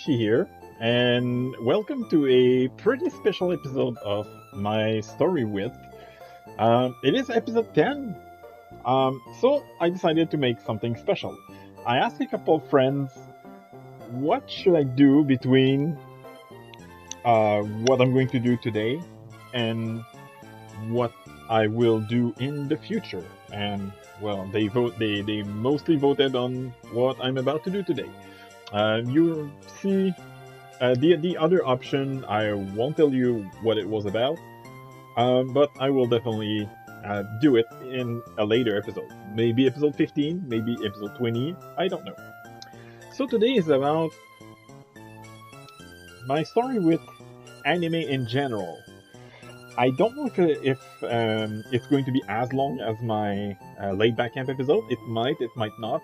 Ishi here, and welcome to a pretty special episode of my story with. It is episode 10, so I decided to make something special. I asked a couple of friends, what should I do between what I'm going to do today and what I will do in the future? And well, they mostly voted on what I'm about to do today. You see, the other option, I won't tell you what it was about, but I will definitely do it in a later episode. Maybe episode 15, maybe episode 20, I don't know. So today is about my story with anime in general. I don't know if it's going to be as long as my laid back camp episode. It might not.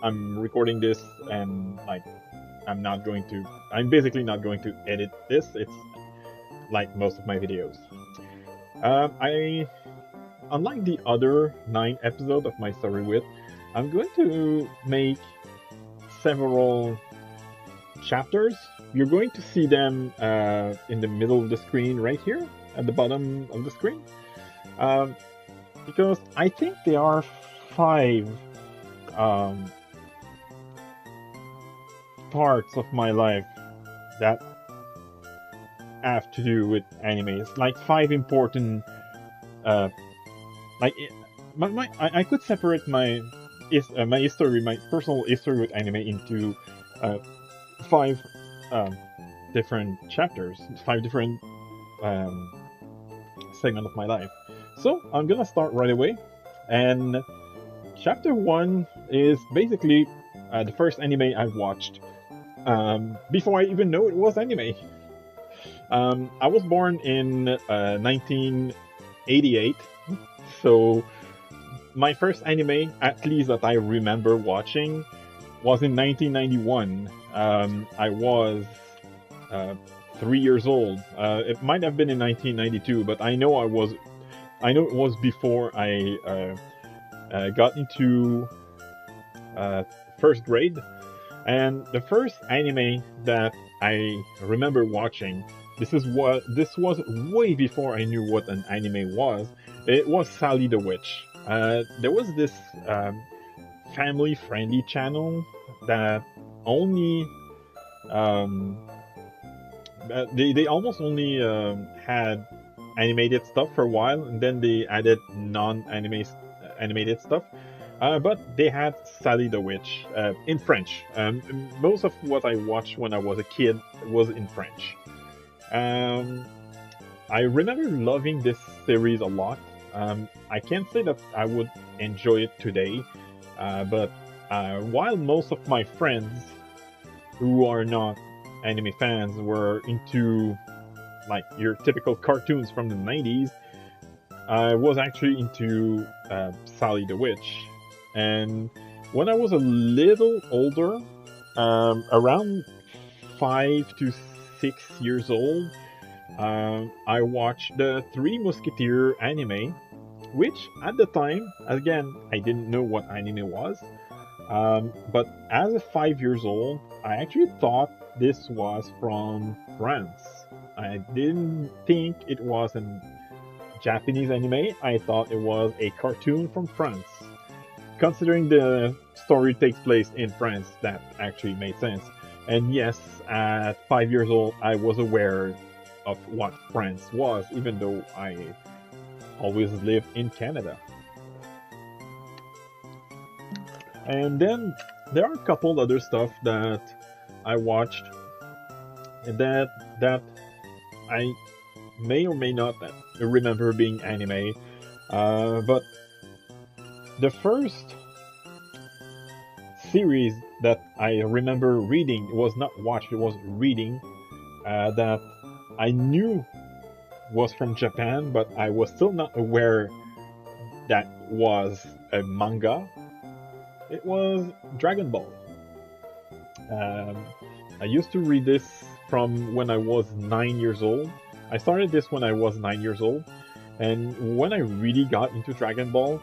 I'm recording this and I'm basically not going to edit this. It's like most of my videos. I Unlike the other 9 episodes of my story with, I'm going to make several chapters. You're going to see them in the middle of the screen right here at the bottom of the screen, because I think there are 5 parts of my life that have to do with anime. It's like 5 important, like I could separate my history, my personal history with anime into 5 different chapters, 5 different segment of my life. So I'm gonna start right away, and chapter 1 is basically the first anime I watched before I even know it was anime. I was born in 1988, so my first anime, at least that I remember watching, was in 1991. I was 3 years old. It might have been in 1992, but I know it was before I got into first grade. And the first anime that I remember watching, this was way before I knew what an anime was. It was Sally the Witch. There was this family-friendly channel that only they almost only had animated stuff for a while, and then they added non-anime animated stuff. But they had Sally the Witch in French. Most of what I watched when I was a kid was in French. I remember loving this series a lot. I can't say that I would enjoy it today, but while most of my friends who are not anime fans were into like your typical cartoons from the 90s, I was actually into Sally the Witch. And when I was a little older, around 5 to 6 years old, I watched the Three Musketeer anime, which at the time, again, I didn't know what anime was. But as a 5 years old, I actually thought this was from France. I didn't think it was a Japanese anime. I thought it was a cartoon from France. Considering the story takes place in France, that actually made sense. And yes, at 5 years old, I was aware of what France was, even though I always lived in Canada. And then there are a couple other stuff that I watched that I may or may not remember being anime, but the first series that I remember reading, it was not watched, it was reading, that I knew was from Japan, but I was still not aware that was a manga. It was Dragon Ball. I used to read this from when I was 9 years old. I started this when I was 9 years old, and when I really got into Dragon Ball,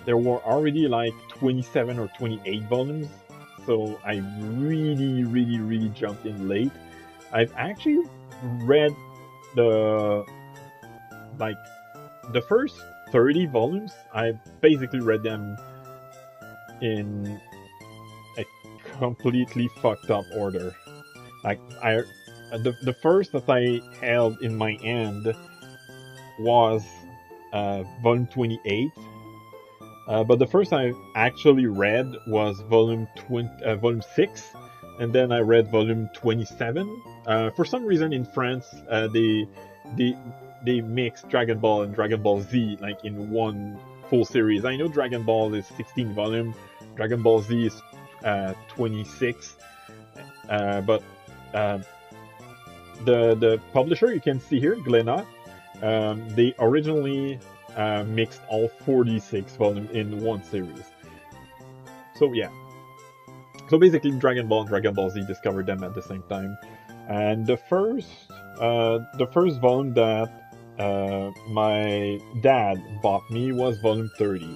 there were already like 27 or 28 volumes. so I really jumped in late. I've actually read the like the first 30 volumes. I basically read them in a completely fucked up order. Like the first that I held in my hand was volume 28. But the first I actually read was volume 6, and then I read volume 27. For some reason in France, they they mix Dragon Ball and Dragon Ball Z like in one full series. I know Dragon Ball is 16 volume, Dragon Ball Z is 26, but uh, the publisher you can see here, Glénat, they originally mixed all 46 volumes in one series. So yeah. So basically, Dragon Ball and Dragon Ball Z discovered them at the same time. And the first volume that my dad bought me was volume 30.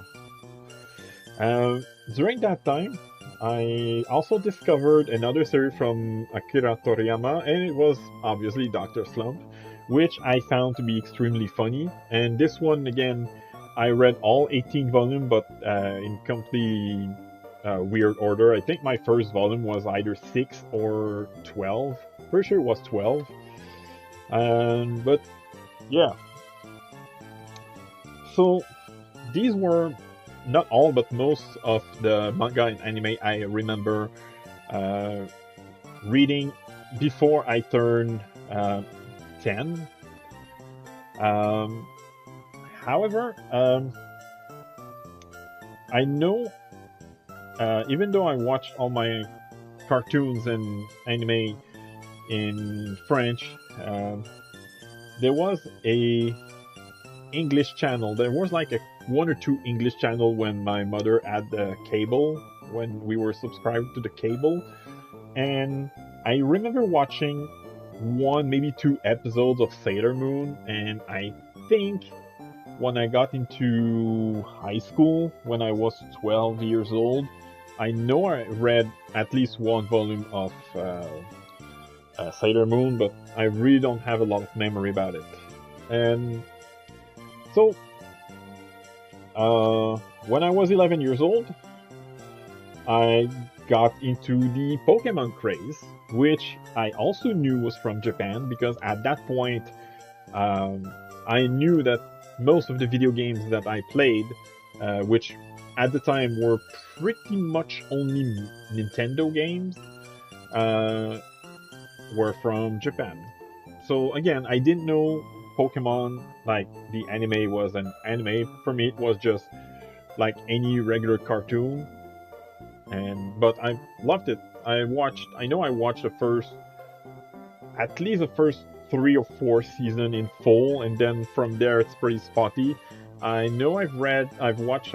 During that time, I also discovered another series from Akira Toriyama, and it was obviously Dr. Slump, which I found to be extremely funny. And this one, again, I read all 18 volumes, but in completely weird order. I think my first volume was either 6 or 12. Pretty sure it was 12. But yeah. So these were not all, but most of the manga and anime I remember reading before I turned 10. However, I know, even though I watched all my cartoons and anime in French, there was a English channel. There was like a one or two English channel when my mother had the cable, when we were subscribed to the cable, and I remember watching one, maybe two episodes of Sailor Moon, and I think when I got into high school, when I was 12 years old, I know I read at least one volume of Sailor Moon, but I really don't have a lot of memory about it. And so, when I was 11 years old, I got into the Pokemon craze, which I also knew was from Japan, because at that point, I knew that most of the video games that I played, which at the time were pretty much only Nintendo games, were from Japan. So again, I didn't know Pokemon, like the anime was an anime. For me, it was just like any regular cartoon. But I loved it. I know I watched at least the first 3 or 4 seasons in full, and then from there it's pretty spotty. I know I've watched,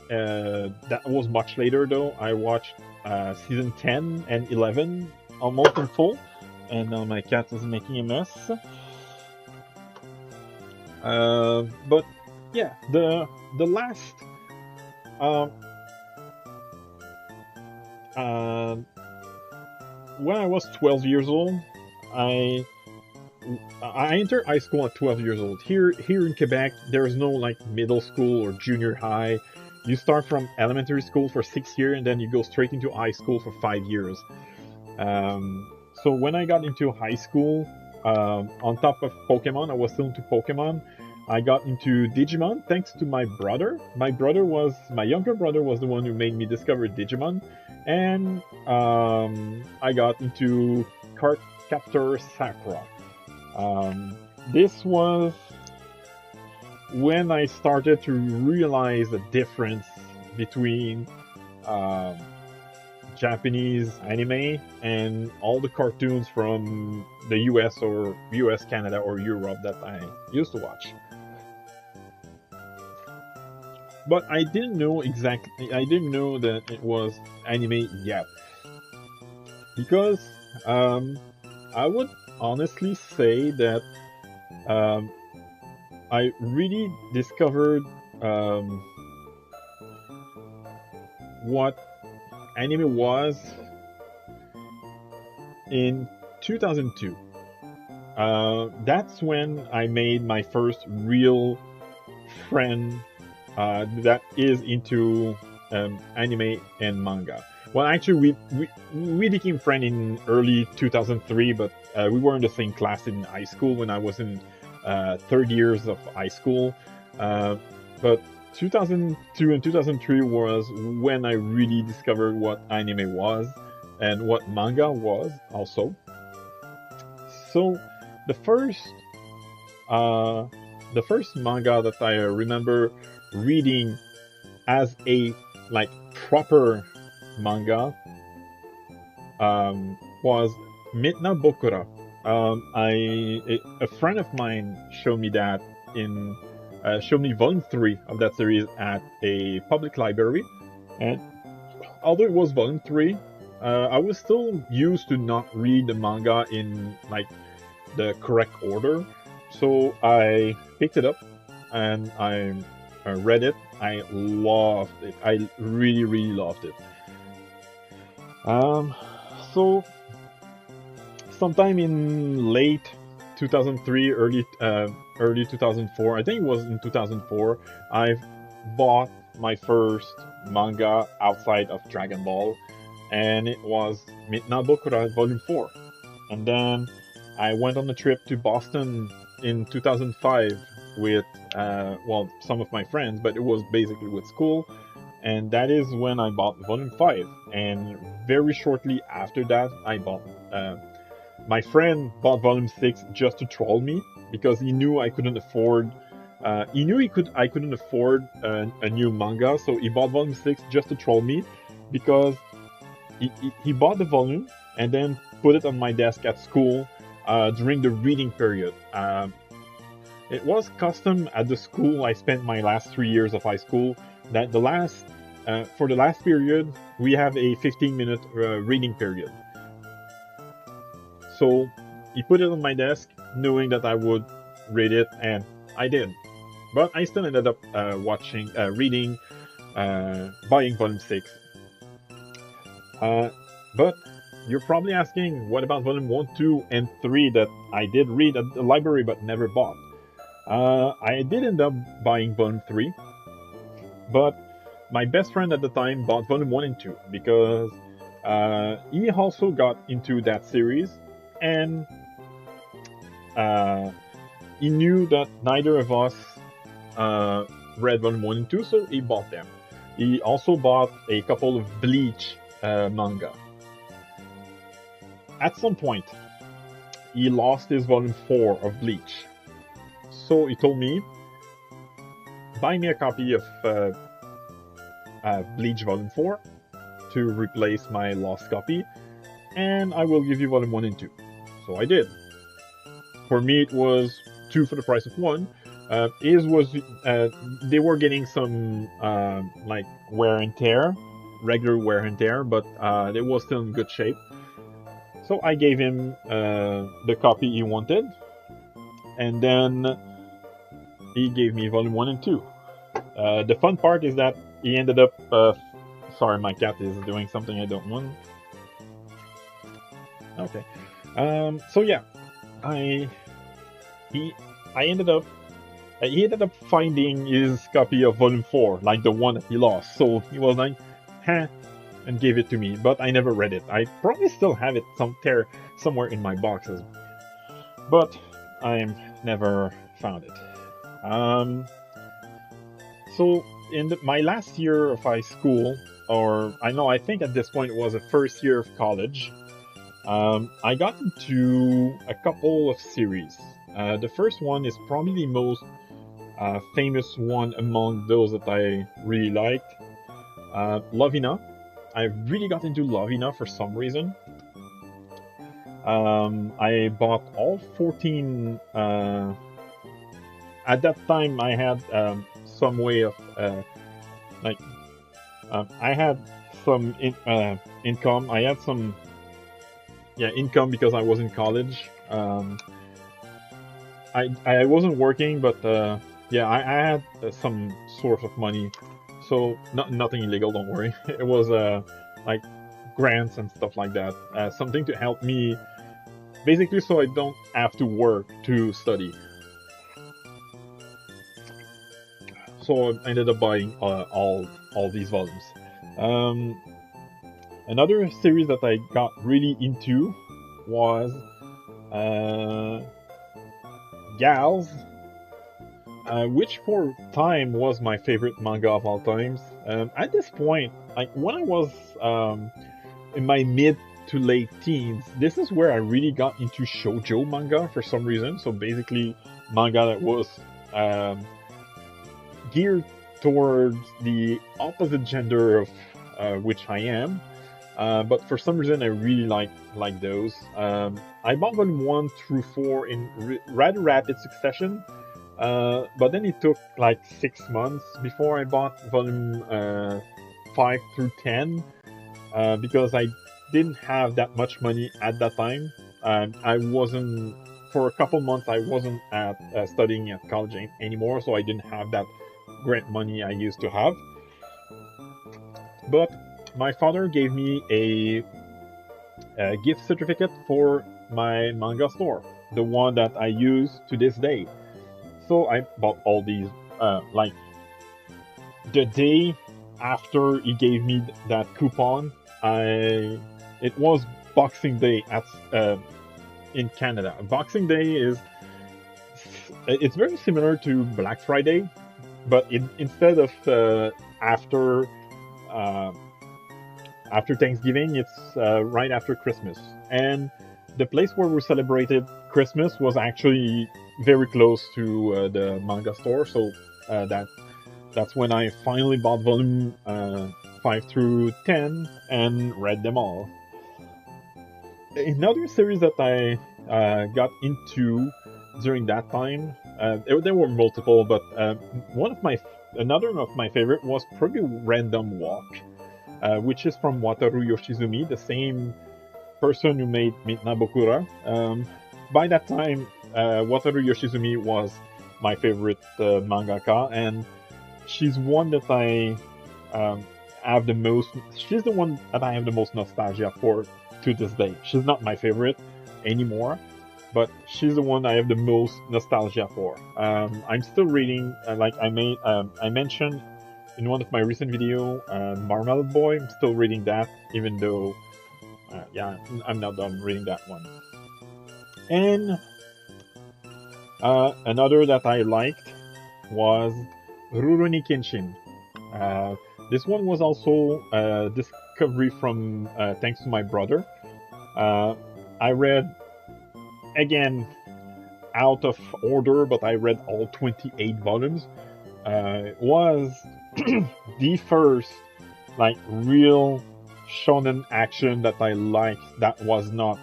that was much later though. I watched season 10 and 11 almost in full, and now my cat is making a mess. But yeah, the last when I was 12 years old, I entered high school at 12 years old. Here in Quebec, there's no like middle school or junior high. You start from elementary school for 6 years, and then you go straight into high school for 5 years. So when I got into high school, on top of Pokemon, I was still into Pokemon. I got into Digimon thanks to my brother. My younger brother was the one who made me discover Digimon, and I got into Cardcaptor Sakura. This was when I started to realize the difference between Japanese anime and all the cartoons from the US, Canada, or Europe that I used to watch. But I didn't know that it was anime yet. Because I would honestly say that I really discovered what anime was in 2002. That's when I made my first real friend that is into anime and manga. Well, actually, we became friends in early 2003, but we were in the same class in high school when I was in third years of high school. But 2002 and 2003 was when I really discovered what anime was and what manga was also. So the first uh, the first manga that I remember reading as a like proper manga was Mitna Bokura. A friend of mine showed me that in showed me volume 3 of that series at a public library, and although it was volume 3, I was still used to not read the manga in like the correct order, so I picked it up and I read it. I loved it. I really, really loved it. Um, so sometime in late 2003, early 2004, I think it was in 2004, I bought my first manga outside of Dragon Ball, and it was Midna Bokura Volume 4. And then I went on a trip to Boston in 2005 with, well, some of my friends, but it was basically with school. And that is when I bought Volume 5. And very shortly after that, I bought. My friend bought Volume 6 just to troll me because he knew I couldn't afford. He knew I couldn't afford a new manga, so he bought Volume 6 just to troll me because he bought the volume and then put it on my desk at school during the reading period. It was custom at the school I spent my last 3 years of high school that for the last period we have a 15-minute reading period. So he put it on my desk knowing that I would read it, and I did. But I still ended up reading, buying Volume 6. But you're probably asking, what about Volume 1, 2, and 3 that I did read at the library but never bought? I did end up buying Volume 3, but my best friend at the time bought Volume 1 and 2 because he also got into that series, and he knew that neither of us read Volume 1 and 2, so he bought them. He also bought a couple of Bleach manga. At some point, he lost his Volume 4 of Bleach. So he told me, buy me a copy of Bleach Volume 4 to replace my lost copy, and I will give you Volume 1 and 2. So I did. For me, it was 2 for the price of 1. His was, they were getting some like wear and tear, regular wear and tear, but it was still in good shape. So I gave him the copy he wanted, and then he gave me Volume 1 and 2. The fun part is that he ended up... sorry, my cat is doing something I don't want. Okay. So yeah, he ended up finding his copy of Volume 4, like the one that he lost. So he was like, huh, and gave it to me, but I never read it. I probably still have it somewhere in my boxes, but I never found it. So in my last year of high school, or I think at this point it was the first year of college, I got into a couple of series. The first one is probably the most famous one among those that I really liked. Lovina. I really got into Lovina for some reason. I bought all 14. At that time, I had some way of like I had some income. I had some income because I was in college. I wasn't working, but I had some source of money. So nothing illegal. Don't worry. It was like grants and stuff like that. Something to help me, basically, so I don't have to work to study. So I ended up buying all these volumes. Um, Another series that I got really into was uh, Gals, which for time was my favorite manga of all times. At this point, like when I was in my mid to late teens, this is where I really got into shoujo manga for some reason. So basically, manga that was um, geared towards the opposite gender of which I am. But for some reason, I really like those. I bought volume 1 through 4 in rather rapid succession, but then it took like 6 months before I bought volume 5 through 10 because I didn't have that much money at that time. I wasn't for a couple months. I wasn't at studying at college anymore, so I didn't have that grant money I used to have. But my father gave me a gift certificate for my manga store, the one that I use to this day. So I bought all these. Like the day after he gave me that coupon, it was Boxing Day at in Canada. Boxing Day is it's very similar to Black Friday, but instead of after uh, after Thanksgiving, it's right after Christmas. And the place where we celebrated Christmas was actually very close to the manga store, so that's when I finally bought volume 5 through 10 and read them all. Another series that I got into during that time, there were multiple, but another of my favorite was probably Random Walk, which is from Wataru Yoshizumi, the same person who made Midna Bokura. By that time, Wataru Yoshizumi was my favorite mangaka, and she's one that I have the most. She's the one that I have the most nostalgia for to this day. She's not my favorite anymore, but she's the one I have the most nostalgia for. I'm still reading, I mentioned in one of my recent video, Marmalade Boy. I'm still reading that, even though, yeah, I'm not done reading that one. And another that I liked was Rurouni Kenshin. This one was also a discovery from thanks to my brother. I read again out of order, but I read all 28 volumes. It was the first like real shonen action that I liked that was not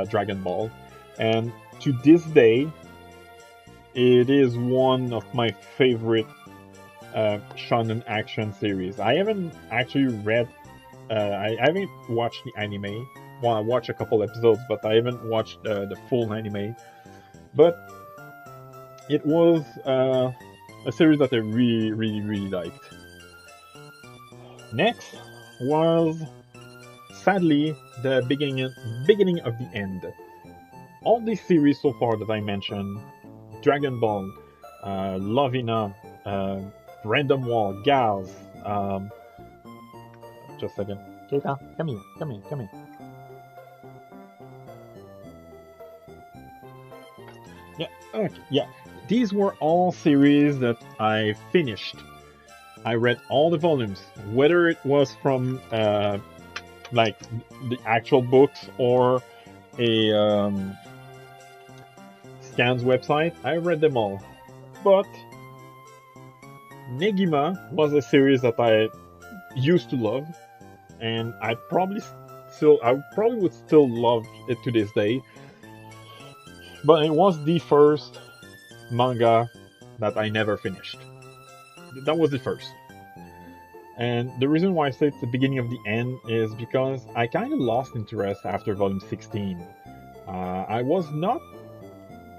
Dragon Ball, and to this day, it is one of my favorite shonen action series. I haven't actually read, I haven't watched the anime. Well, I watched a couple episodes, but I haven't watched the full anime. But it was a series that I really, really, really liked. Next was, sadly, the beginning of the end. All these series so far that I mentioned, Dragon Ball, Lovina, Random Wall, Gals, just a second. Keita, come here. Yeah, okay, yeah. These were all series that I finished. I read all the volumes, whether it was from like the actual books or a Scan's website. I read them all. But Negima was a series that I used to love, and I probably would still love it to this day. But it was the first manga that I never finished. That was the first. And the reason why I say it's the beginning of the end is because I kind of lost interest after volume 16. I was not,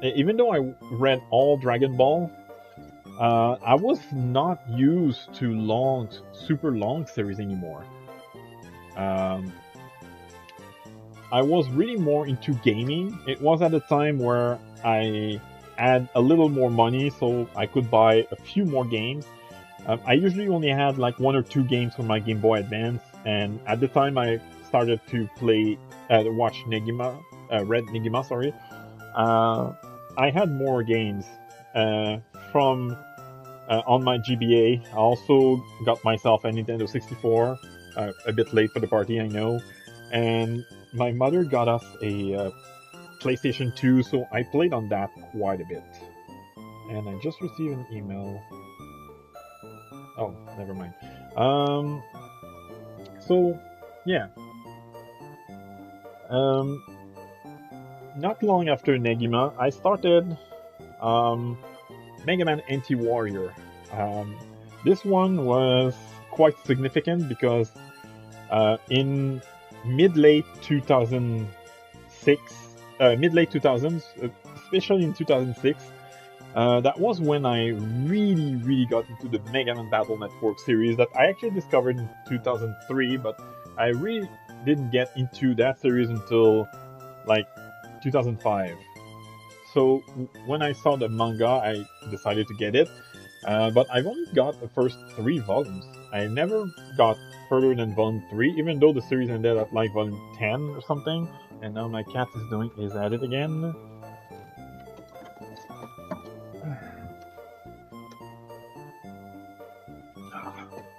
even though I read all Dragon Ball, I was not used to super long series anymore. Um, I was really more into gaming. It was at a time where I had a little more money, so I could buy a few more games. I usually only had like one or two games for my Game Boy Advance, and at the time I started to watch Negima, Red Negima, sorry. Uh, I had more games uh, from on my GBA. I also got myself a Nintendo 64, a bit late for the party, I know. And my mother got us a PlayStation 2, so I played on that quite a bit. And I just received an email. Oh, never mind. Um, so, yeah. Um, Not long after Negima, I started um, Mega Man Anti-Warrior. Um, this one was quite significant because in mid-late 2006, mid-late 2000s, especially in 2006, that was when I really got into the Mega Man Battle Network series that I actually discovered in 2003, but I really didn't get into that series until like 2005. So when I saw the manga, I decided to get it. But I've only got the first three volumes. I never got further than volume 3, even though the series ended at like volume 10 or something. And now my cat is at it again.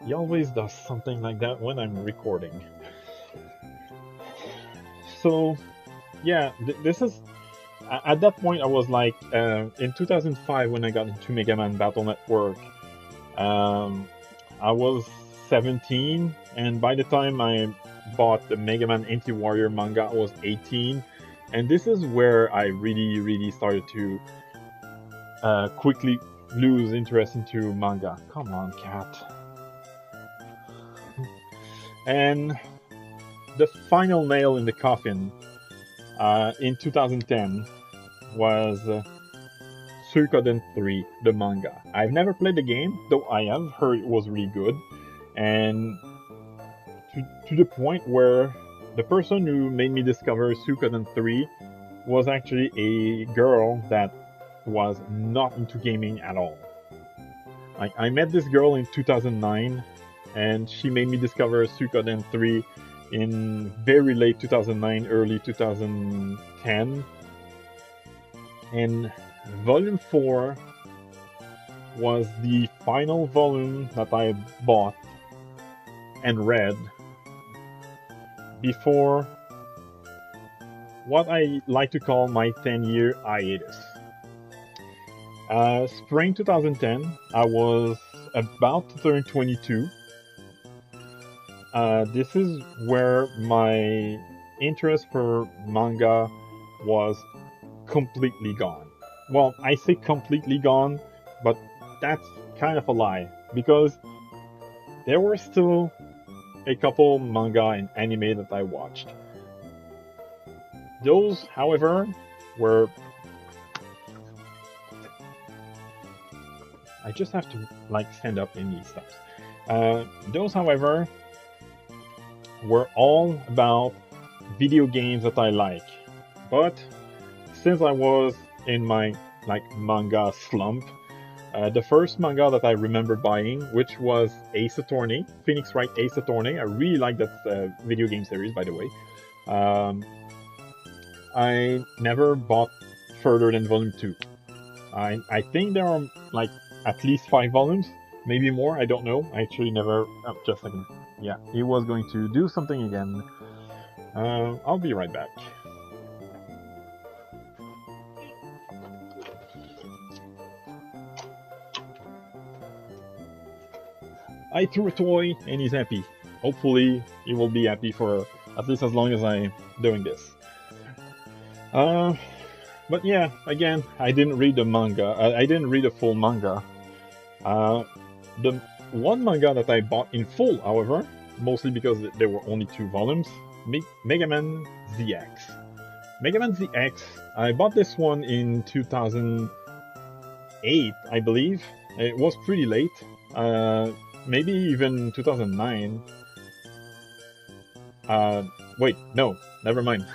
He always does something like that when I'm recording. So yeah, this is at that point I was like in 2005 when I got into Mega Man Battle Network. Um, I was 17, and by the time I bought the Mega Man Anti-Warrior manga, I was 18, and this is where I really started to quickly lose interest into manga. Come on, cat. And the final nail in the coffin in 2010 was Suikoden 3, the manga. I've never played the game, though I have heard it was really good. And to the point where the person who made me discover Suikoden 3 was actually a girl that was not into gaming at all. Like, I met this girl in 2009, and she made me discover Suikoden 3 in very late 2009, early 2010. And Volume 4 was the final volume that I bought and read before what I like to call my 10-year hiatus. Spring 2010, I was about to turn 22. This is where my interest for manga was completely gone. Well, I say completely gone, but that's kind of a lie because there were still a couple manga and anime that I watched. Those, however, were... I just have to like stand up in these steps. Those, however, were all about video games that I like. But since I was in my like manga slump, the first manga that I remember buying, which was Ace Attorney, Phoenix Wright Ace Attorney. I really like that video game series, by the way. I never bought further than volume 2. I think there are like at least 5 volumes, maybe more, I don't know. I actually never... Oh, just a second. Yeah, he was going to do something again. I'll be right back. I threw a toy and he's happy. Hopefully he will be happy for at least as long as I'm doing this. But yeah, again, I didn't read the manga. I didn't read the full manga. The one manga that I bought in full, however, mostly because there were only 2 volumes, Mega Man ZX. Mega Man ZX, I bought this one in 2008, I believe. It was pretty late. Maybe even 2009. Uh, Wait, no, never mind.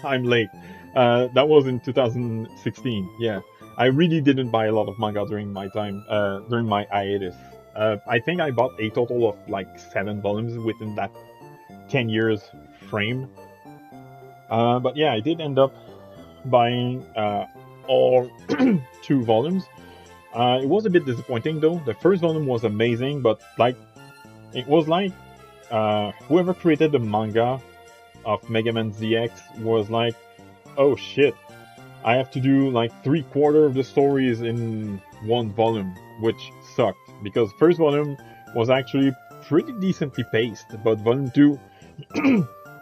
I'm late. That was in 2016. Yeah, I really didn't buy a lot of manga during my time, during my hiatus. I think I bought a total of like 7 volumes within that 10 years frame. But yeah, I did end up buying all 2 volumes. It was a bit disappointing though. The first volume was amazing, but like it was like whoever created the manga of Mega Man ZX was like, oh shit, I have to do like 3/4 of the stories in 1 volume, which sucked because first volume was actually pretty decently paced, but volume 2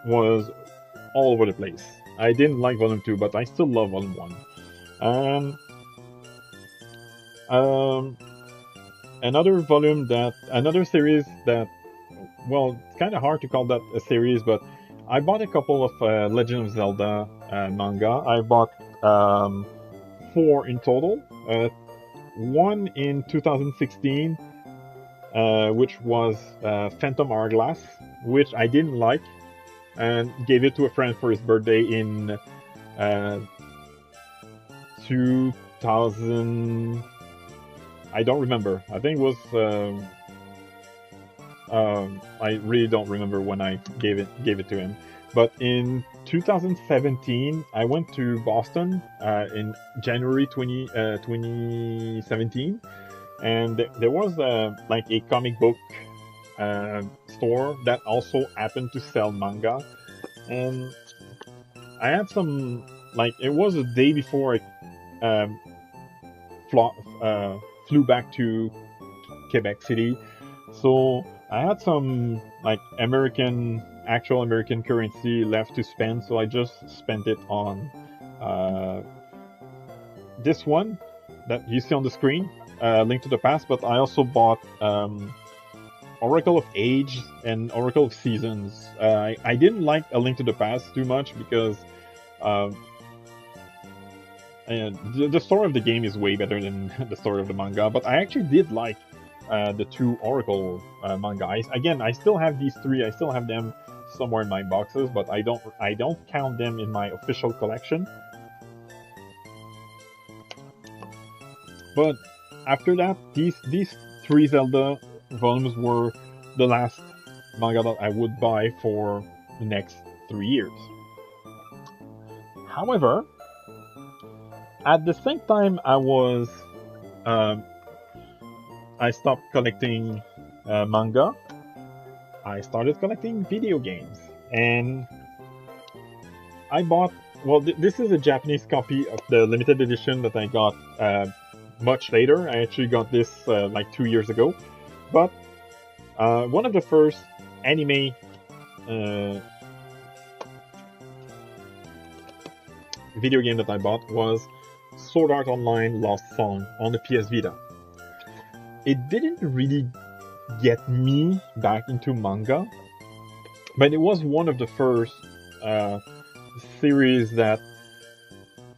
was all over the place. I didn't like volume 2, but I still love volume 1. Um, um, another series that, well, it's kind of hard to call that a series, but I bought a couple of Legend of Zelda manga. I bought 4 in total. One in 2016, which was Phantom Hourglass, which I didn't like, and gave it to a friend for his birthday in 2000. I don't remember. I think it was. I really don't remember when I gave it to him. But in 2017, I went to Boston in January 2017, and there was like a comic book store that also happened to sell manga, and I had some, like, it was a day before I flew back to Quebec City, so I had some like actual American currency left to spend, so I just spent it on uh, this one that you see on the screen, Link to the Past. But I also bought Oracle of Age and Oracle of Seasons. I didn't like A Link to the Past too much because um, and the story of the game is way better than the story of the manga. But I actually did like the 2 Oracle manga. I still have these 3. I still have them somewhere in my boxes, but I don't count them in my official collection. But after that, these 3 Zelda volumes were the last manga that I would buy for the next 3 years. However, at the same time, um, I stopped collecting manga. I started collecting video games, and I bought. Well, this is a Japanese copy of the limited edition that I got much later. I actually got this like 2 years ago, but one of the first anime uh, video game that I bought was Sword Art Online Lost Song on the PS Vita. It didn't really get me back into manga, but it was one of the first uh, series that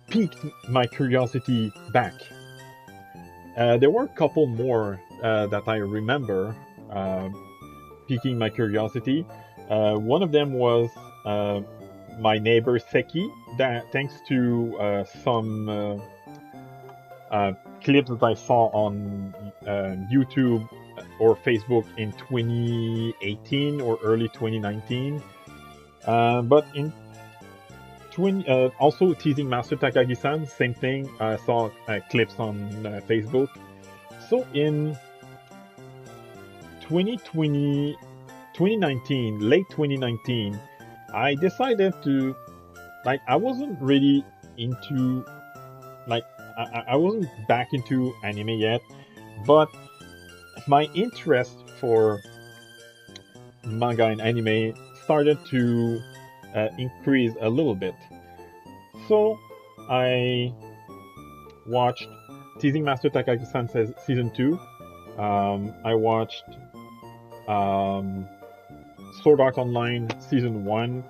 piqued my curiosity back. There were a couple more that I remember piquing my curiosity. One of them was My Neighbor Seki, that thanks to some clips that I saw on YouTube or Facebook in 2018 or early 2019. But in also teasing Master Takagi-san, same thing. I saw clips on Facebook. So in 2020, 2019, late 2019, I decided to, like, I wasn't really into, like, I wasn't back into anime yet, but my interest for manga and anime started to increase a little bit. So I watched Teasing Master Takagi-san says season 2. I watched um, Sword Art Online season 1.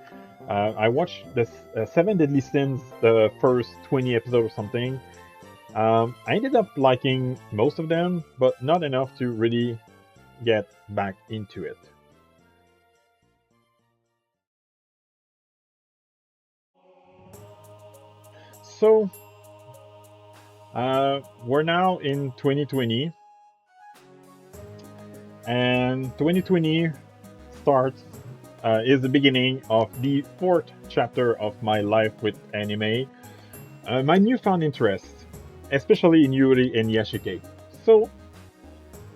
I watched the 7 Deadly Sins, the first 20 episodes or something. I ended up liking most of them, but not enough to really get back into it. So we're now in 2020, and 2020 starts is the beginning of the fourth chapter of my life with anime. My newfound interest, especially in Yuri and Yashike. So,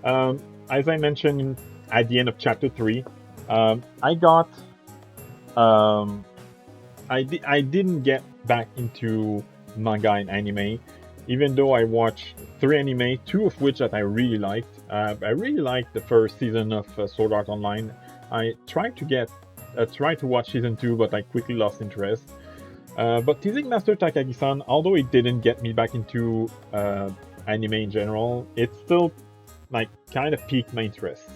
um, as I mentioned at the end of chapter three, I got um, I didn't get back into manga and anime, even though I watched three anime, two of which that I really liked. I really liked the first season of Sword Art Online. I tried to watch season two, but I quickly lost interest. But Teasing Master Takagi-san, although it didn't get me back into anime in general, it still like kind of piqued my interest.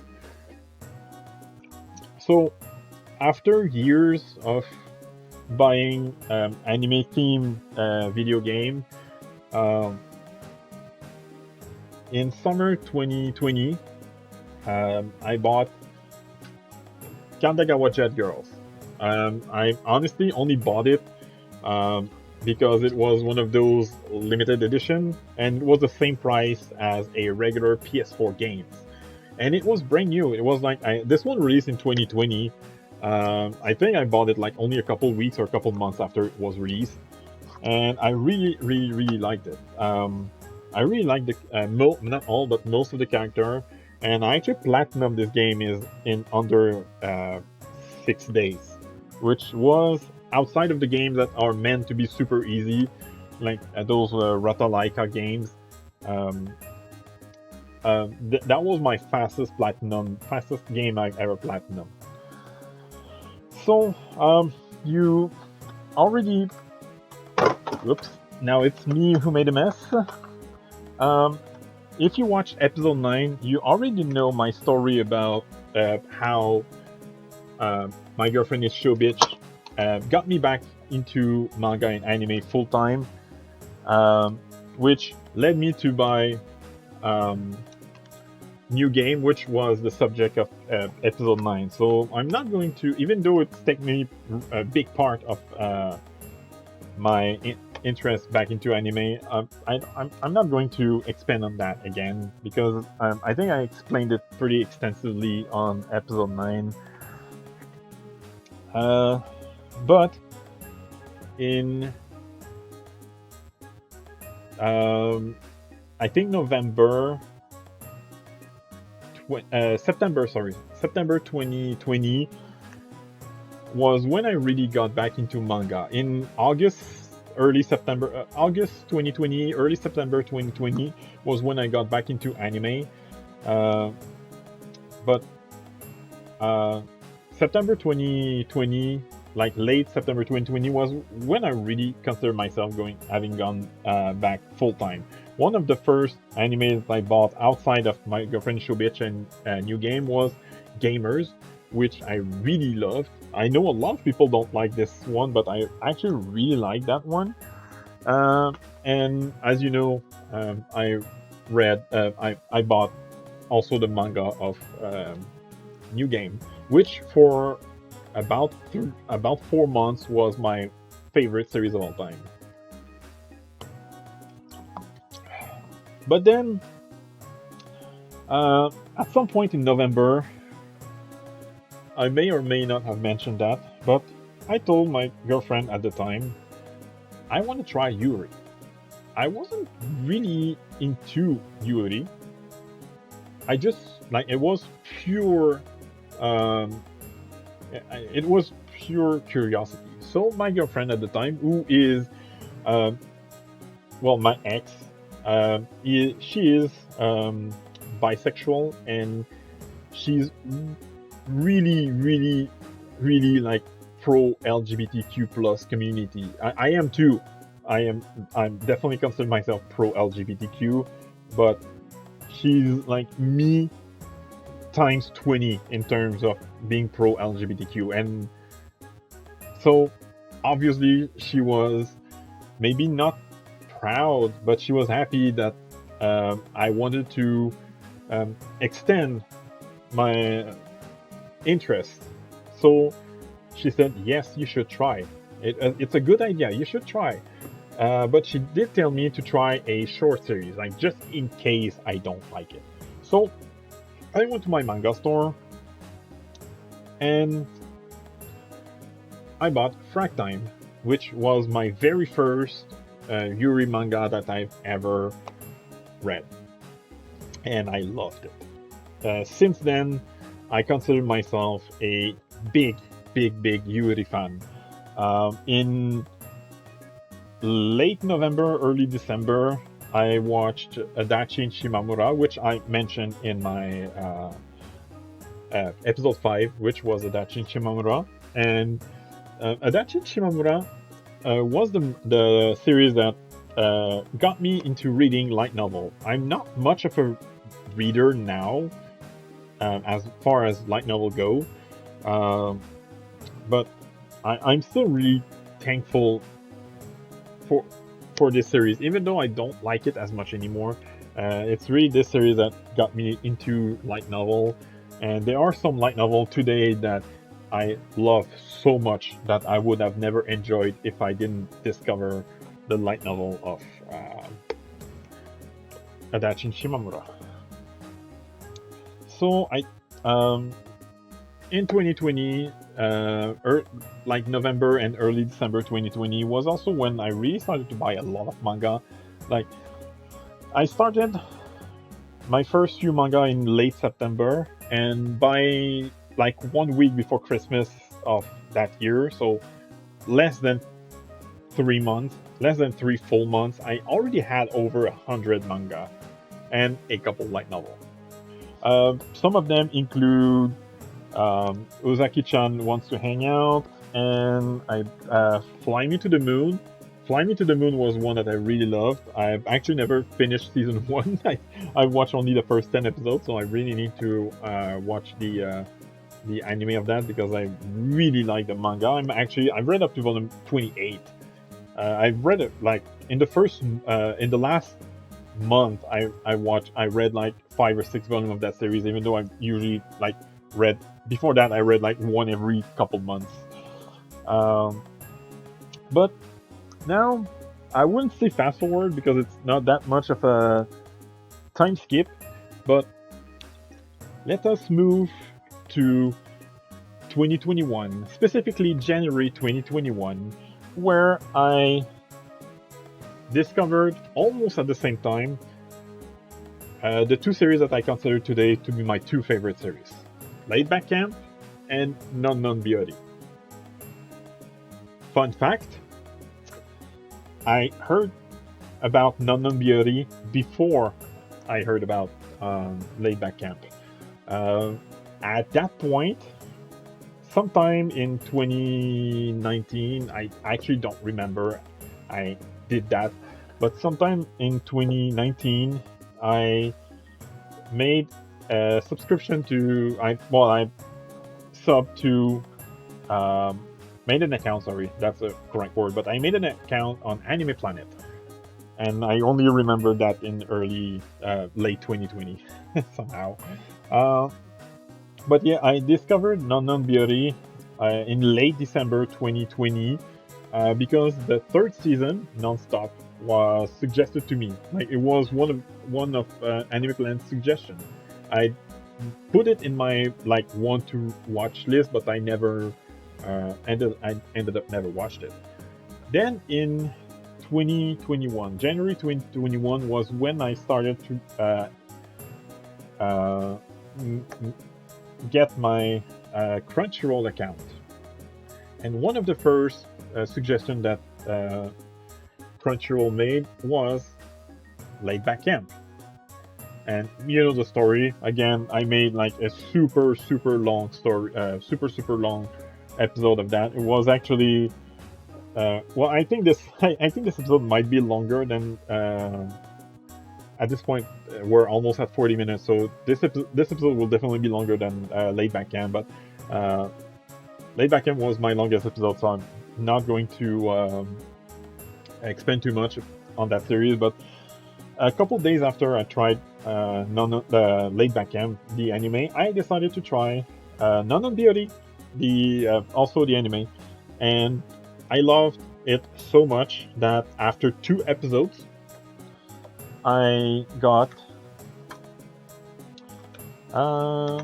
So after years of buying anime themed video game, um, in summer 2020, I bought Kandagawa Jet Girls. I honestly only bought it um, because it was one of those limited edition and it was the same price as a regular PS4 game. And it was brand new. It was like this one released in 2020. I think I bought it like only a couple weeks or a couple months after it was released, and I really, really, really liked it. I really liked the not all, but most of the character, and I actually platinumed this game is in under 6 days, which was outside of the games that are meant to be super easy, like those Rata Laika games. Um, that was my fastest game I've ever platinum. So, you already, whoops, now it's me who made a mess. Um, if you watched episode 9, you already know my story about how my girlfriend is show bitch got me back into manga and anime full time, which led me to buy new game, which was the subject of episode 9. So I'm not going to, even though it's technically a big part of my interest back into anime, I'm not going to expand on that again because I think I explained it pretty extensively on episode 9. But in I think September 2020 was when I really got back into manga. In August 2020, early September 2020 was when I got back into anime. But September 2020, like late September 2020, was when I really considered myself having gone back full time. One of the first animes I bought outside of my girlfriend Shobitch and new game was Gamers, which I really loved. I know a lot of people don't like this one, but I actually really like that one. And as you know, I bought also the manga of New Game, which for about 4 months was my favorite series of all time. But then, at some point in November, I may or may not have mentioned that, but I told my girlfriend at the time, I want to try Yuri. I wasn't really into Yuri. I just like it was pure. It was pure curiosity. So my girlfriend at the time, who is, well, my ex, she is bisexual and she's really, really, really like pro LGBTQ plus community. I am too. I'm definitely consider myself pro LGBTQ, but she's like me times 20 in terms of being pro LGBTQ. And so obviously she was maybe not proud, but she was happy that I wanted to extend my interest. So she said, yes, you should try. It's a good idea. You should try. But she did tell me to try a short series, like just in case I don't like it. So I went to my manga store and I bought Frag Time, which was my very first Yuri manga that I've ever read, and I loved it. Since then, I consider myself a big, big Yuri fan. In late November, early December, I watched Adachi Shimamura, which I mentioned in my episode 5, which was Adachi Shimamura. And Adachi Shimamura was the series that got me into reading light novel. I'm not much of a reader now, as far as light novel go, um, but I'm still really thankful for this series, even though I don't like it as much anymore. It's really this series that got me into light novel, and there are some light novel today that I love so much that I would have never enjoyed if I didn't discover the light novel of Adachi Shimamura. So in 2020, like November and early December 2020 was also when I really started to buy a lot of manga. Like I started my first few manga in late September, and by like 1 week before Christmas of that year, so less than 3 months, less than 3 full months, I already had over 100 manga and a couple light novels. Some of them include Ozaki-chan Wants to Hang Out, and Fly Me to the Moon. Fly Me to the Moon was one that I really loved. I've actually never finished season 1. I watched only the first 10 episodes, so I really need to watch the anime of that because I really like the manga. I've read up to volume 28. I've read it like in the last month. I read like 5 or 6 volumes of that series, even though I usually like read before that. I read like one every couple months. But now I wouldn't say fast forward because it's not that much of a time skip. But let us move to 2021, specifically January 2021, where I discovered almost at the same time the two series that I consider today to be my two favorite series: Laid Back Camp and Non Non Beauty. Fun fact, I heard about Non Non Beauty before I heard about Laid Back Camp. At that point, sometime in 2019, I actually don't remember I did that, but sometime in 2019, I made a subscription to, I subbed to, made an account, sorry, that's the correct word, but I made an account on Anime Planet. And I only remember that in late 2020, somehow. But yeah, I discovered Non Non Beauty in late December 2020 because the third season, Nonstop, was suggested to me. Like it was one of Anime Planet's suggestions. I put it in my like want to watch list, but I never I ended up never watched it. Then in 2021, January 2021 was when I started to get my Crunchyroll account. And one of the first suggestions that Crunchyroll made was Laid Back Camp. And you know the story. Again, I made like a super long story, super long episode of that. It was actually well, I think this episode might be longer than at this point. We're almost at 40 minutes, so this episode will definitely be longer than Laid Back Camp. But Laid Back Camp was my longest episode, so I'm not going to expend too much on that series. But a couple days after I tried Laid Back Camp, the anime, I decided to try Non Non Beauty, also the anime, and I loved it so much that after 2 episodes, I got uh,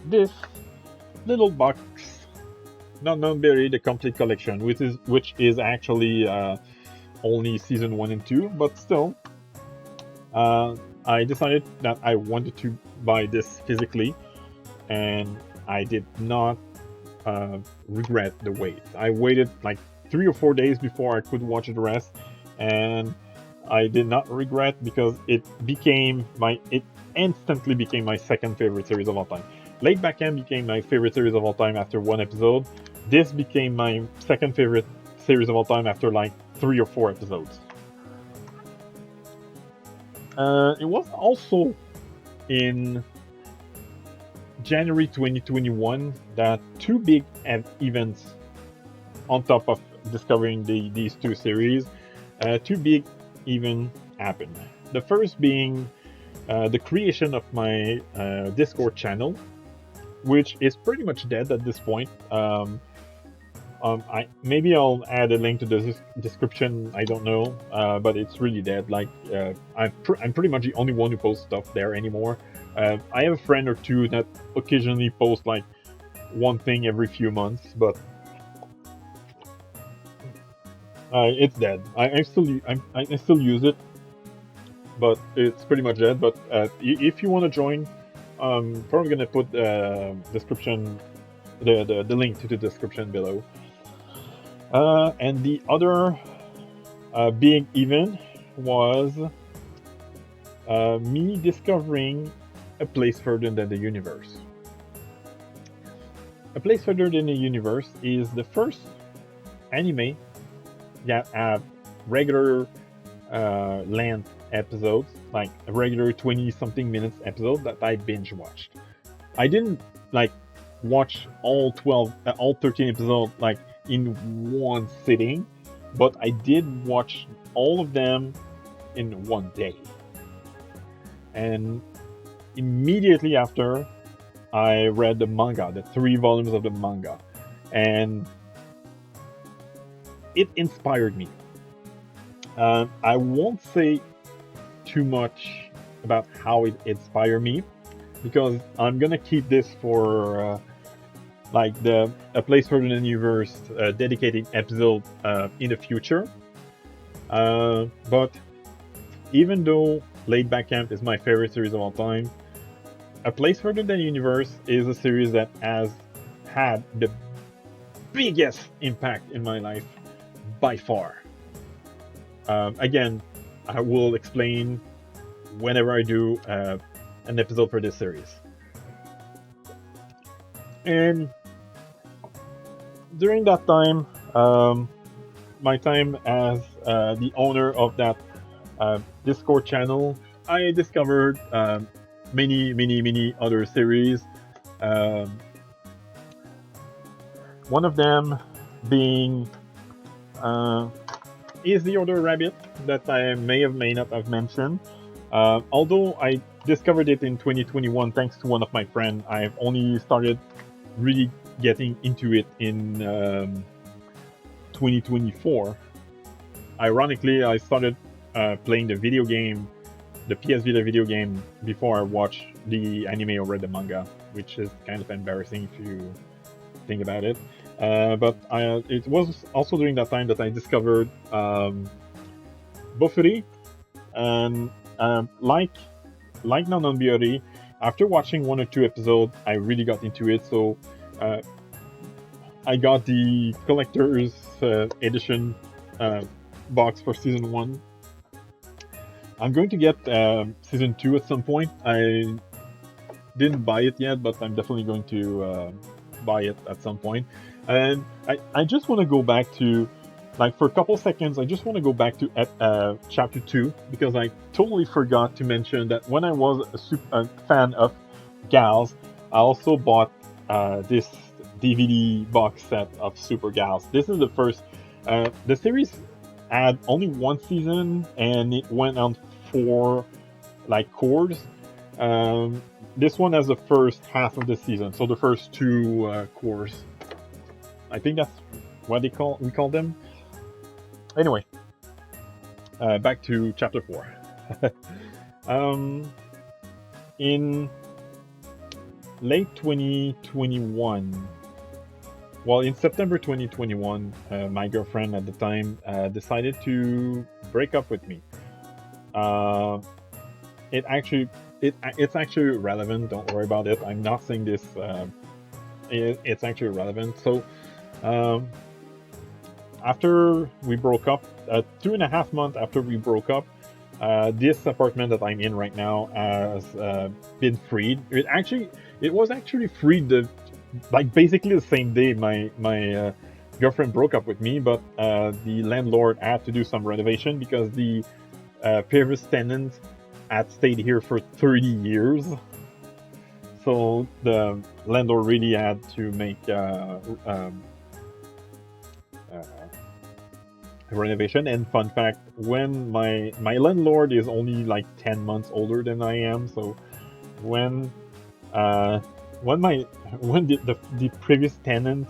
this little box, not Berry, the complete collection, which is actually only season 1 and 2, but still, uh, I decided that I wanted to buy this physically, and I did not regret the wait. I waited like 3 or 4 days before I could watch the rest, and I did not regret because it instantly became my second favorite series of all time. Late Back End became my favorite series of all time after 1 episode. This became my second favorite series of all time after like 3 or 4 episodes. It was also in January 2021 that two big events on top of discovering these two series, two big events happened. The first being the creation of my Discord channel, which is pretty much dead at this point. Maybe I'll add a link to the description. I don't know, but it's really dead. Like I'm pretty much the only one who posts stuff there anymore. I have a friend or two that occasionally post like one thing every few months, but it's dead. I still use it, but it's pretty much dead. But if you want to join, probably gonna put description the link to the description below. And the other big event was me discovering a place further than the universe. A Place Further Than the Universe is the first anime that have regular length episodes, like a regular 20-something minutes episode that I binge watched. I didn't like watch all 13 episodes like in one sitting, but I did watch all of them in one day. And immediately after, I read the manga, the 3 volumes of the manga, and it inspired me. I won't say too much about how it inspired me, because I'm gonna keep this for like A Place Further Than the Universe dedicated episode in the future. But even though Laid Back Camp is my favorite series of all time, A Place Further Than the Universe is a series that has had the biggest impact in my life by far. Again, I will explain whenever I do an episode for this series. And during that time, my time as the owner of that Discord channel, I discovered many other series. One of them being Is the Other Rabbit, that I may not have mentioned. Although I discovered it in 2021 thanks to one of my friends, I've only started really getting into it in 2024. Ironically, I started playing the video game, the PS Vita video game, before I watched the anime or read the manga, which is kind of embarrassing if you think about it. But it was also during that time that I discovered Bofuri, and like Nanonbiori, after watching 1 or 2 episodes, I really got into it. So I got the collector's edition box for season 1. I'm going to get season 2 at some point. I didn't buy it yet, but I'm definitely going to buy it at some point. And I just want to go back to, like, for a couple seconds, I just want to go back to chapter 2, because I totally forgot to mention that when I was a fan of Gals, I also bought this DVD box set of Super Gals. This is the first. The series had only 1 season, and it went on 4 like cours. This one has the first half of the season, so the first 2 cours. I think that's what we call them. Anyway, back to chapter 4. um, in late 2021, well, in September 2021, my girlfriend at the time decided to break up with me. Uh, it actually, it's actually relevant. Don't worry about it. I'm not saying this. It's actually relevant. So, um, after we broke up, 2.5 months after we broke up, this apartment that I'm in right now has been freed. It was actually freed like basically the same day my girlfriend broke up with me, but the landlord had to do some renovation because the previous tenant had stayed here for 30 years. So the landlord really had to make uh, renovation. And fun fact, when my landlord is only like 10 months older than I am, so when uh when my when the previous tenant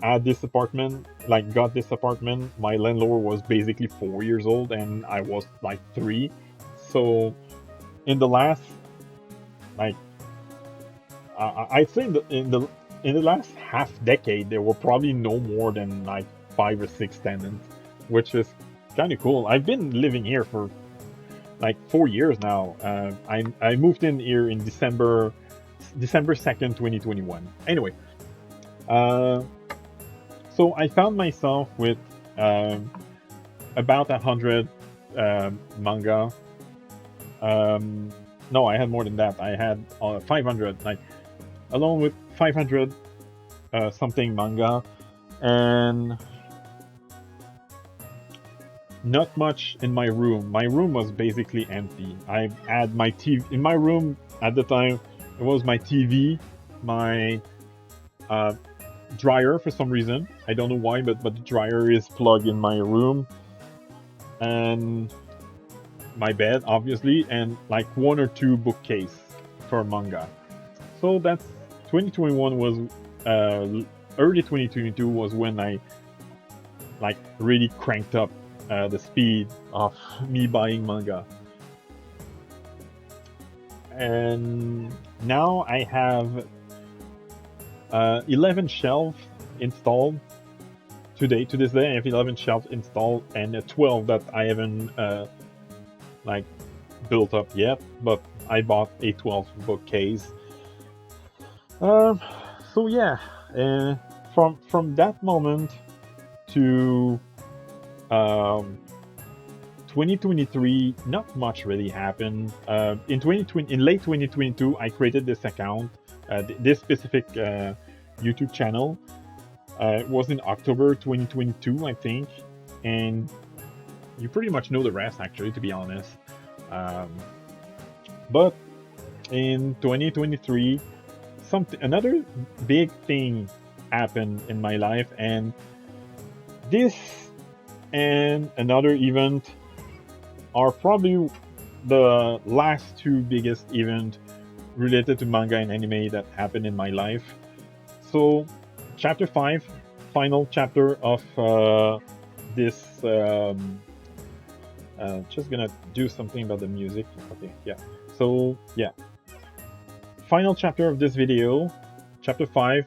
at this apartment like got this apartment, my landlord was basically 4 years old and I was like 3. So in the last like I'd say in the last half decade there were probably no more than like 5 or 6 tenants, which is kind of cool. I've been living here for like 4 years now. I moved in here in December 2nd, 2021. Anyway, uh, so I found myself with um, about 100 manga. Um, no, I had more than that. I had 500, like along with 500 something manga, and not much in my room. My room was basically empty. I had my TV in my room at the time. It was my TV, my uh, dryer for some reason. I don't know why, but the dryer is plugged in my room, and my bed, obviously, and like 1 or 2 bookcase for manga. So that's 2021 was early 2022 was when I like really cranked up the speed of me buying manga. And now I have 11 shelves installed today. To this day, I have 11 shelves installed and 12 that I haven't like built up yet. But I bought a 12 bookcase. Um, so yeah, from that moment to um, 2023, not much really happened. In 2020, in late 2022, I created this account, this specific YouTube channel. It was in October 2022, I think, and you pretty much know the rest, actually, to be honest. Um, but in 2023, another big thing happened in my life, and this and another event are probably the last 2 biggest events related to manga and anime that happened in my life. So, chapter 5, final chapter of this. Just gonna do something about the music. Okay, yeah. So, yeah. Final chapter of this video, chapter 5.